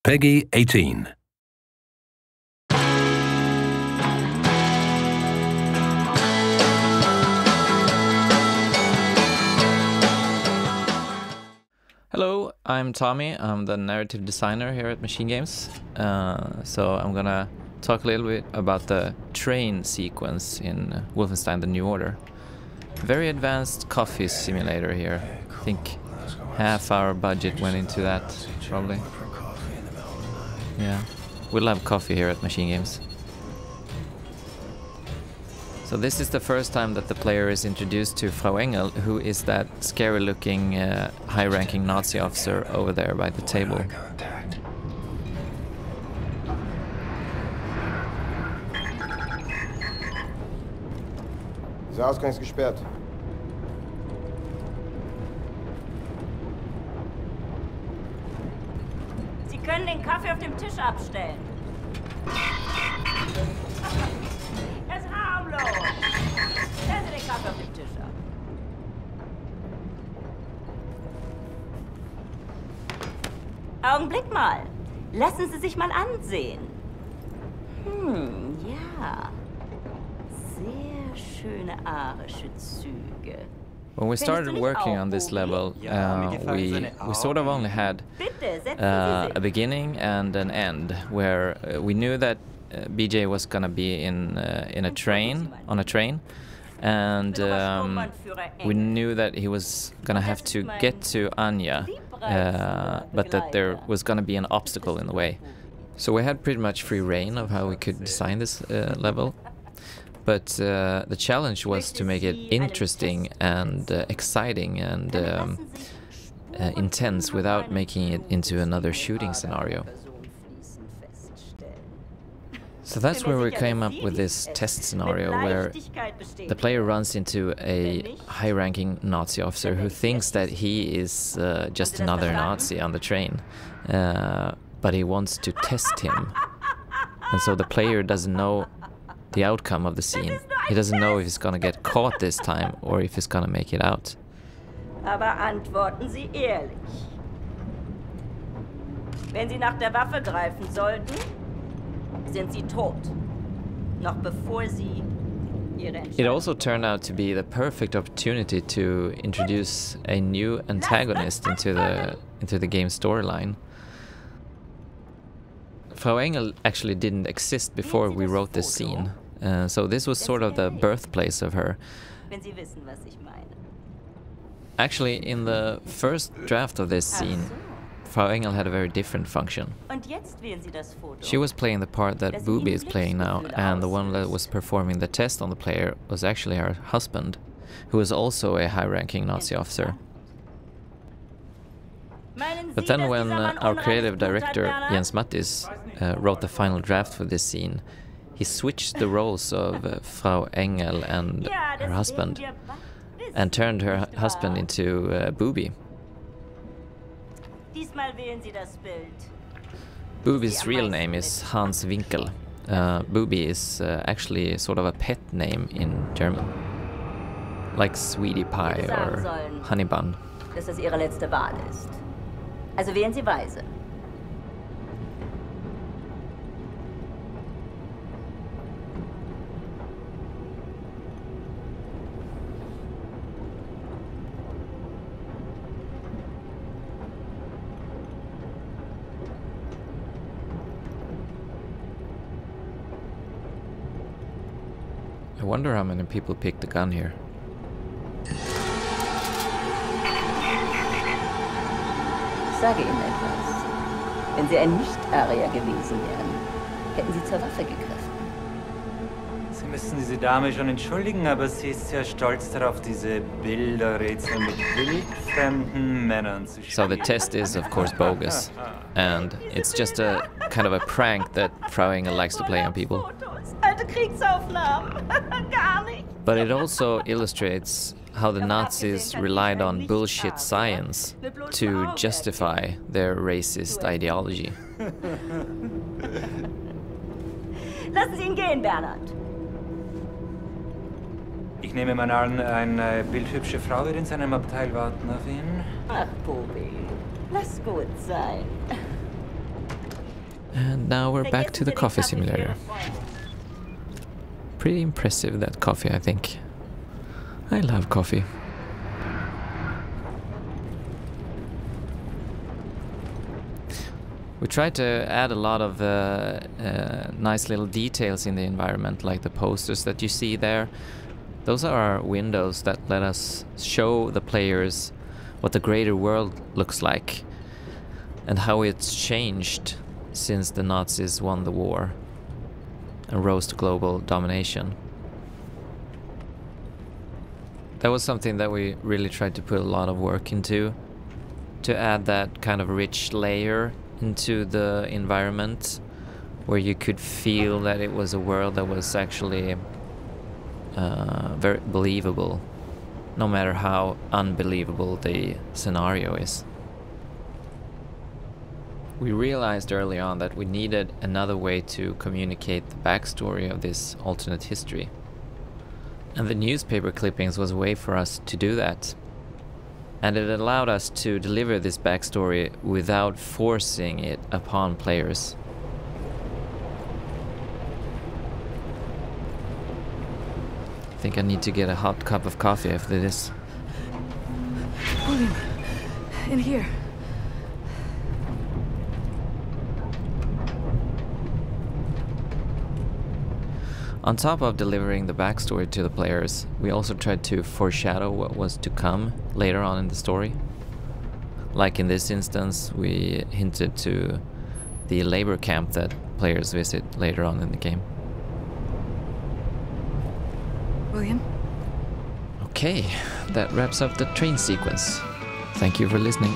Peggy 18. Hello, I'm Tommy. I'm the narrative designer here at Machine Games. So I'm gonna talk a little bit about the train sequence in Wolfenstein: The New Order. Very advanced coffee simulator here. I think half our budget went into that, probably. Yeah, we love coffee here at Machine Games. So this is the first time that the player is introduced to Frau Engel, who is that scary-looking, high-ranking Nazi officer over there by the table. Dieser Ausgang ist gesperrt. Sie können den Kaffee auf dem Tisch abstellen. Er ist harmlos. Stellen Sie den Kaffee auf dem Tisch ab. Augenblick mal. Lassen Sie sich mal ansehen. Ja. Sehr schöne arische Züge. When we started working on this level, we sort of only had a beginning and an end, where we knew that BJ was gonna be on a train, and we knew that he was gonna have to get to Anya, but that there was gonna be an obstacle in the way. So we had pretty much free reign of how we could design this level. But the challenge was to make it interesting and exciting and intense without making it into another shooting scenario. So that's where we came up with this test scenario where the player runs into a high-ranking Nazi officer who thinks that he is just another Nazi on the train, but he wants to test him. And so the player doesn't know the outcome of the scene. He doesn't know if he's gonna get caught this time or if he's gonna make it out. Aber antworten Sie ehrlich. Wenn Sie nach der Waffe greifen sollten, sind Sie tot. Noch bevor Sie Ihre Entscheidung. It also turned out to be the perfect opportunity to introduce a new antagonist into the game storyline. Frau Engel actually didn't exist before we wrote this scene, so this was sort of the birthplace of her. Actually, in the first draft of this scene, Frau Engel had a very different function. She was playing the part that Bubi is playing now, and the one that was performing the test on the player was actually her husband, who was also a high-ranking Nazi officer. But then when our creative director, Jens Mattis, wrote the final draft for this scene, he switched the roles of Frau Engel and her husband, and turned her husband into Bubi. Bubi's real name is Hans Winkel. Bubi is actually sort of a pet name in German, like Sweetie Pie or Honey Bun. Dass das Ihre letzte Wahl ist. Also wählen Sie weise. I wonder how many people picked the gun here. Ich sage Ihnen etwas. Wenn Sie ein Nicht-Arier gewesen wären, hätten Sie zur Waffe gegriffen. Sie müssen diese Dame schon entschuldigen, aber sie ist sehr stolz darauf, diese Bilderrätsel mit wildfremden Männern zu spielen. So the test is of course bogus, and it's just a kind of a prank that Frau Engel likes to play on people. Alte Kriegsaufnahmen. Gar nicht. But it also illustrates how the Nazis relied on bullshit science to justify their racist ideology. Lassen Sie ihn gehen, Bernhard. Ich nehme mal an, eine bildhübsche Frau wird in seinem Abteil warten auf ihn. Ach, Bubi, lass gut sein. And now we're back to the coffee simulator. Pretty impressive, that coffee, I think. I love coffee. We tried to add a lot of nice little details in the environment, like the posters that you see there. Those are our windows that let us show the players what the greater world looks like and how it's changed since the Nazis won the war and rose to global domination. That was something that we really tried to put a lot of work into, to add that kind of rich layer into the environment where you could feel that it was a world that was actually very believable, no matter how unbelievable the scenario is. We realized early on that we needed another way to communicate the backstory of this alternate history. And the newspaper clippings was a way for us to do that. And it allowed us to deliver this backstory without forcing it upon players. I think I need to get a hot cup of coffee after this. William, in here. On top of delivering the backstory to the players, we also tried to foreshadow what was to come later on in the story. Like in this instance, we hinted to the labor camp that players visit later on in the game. William? Okay, that wraps up the train sequence. Thank you for listening.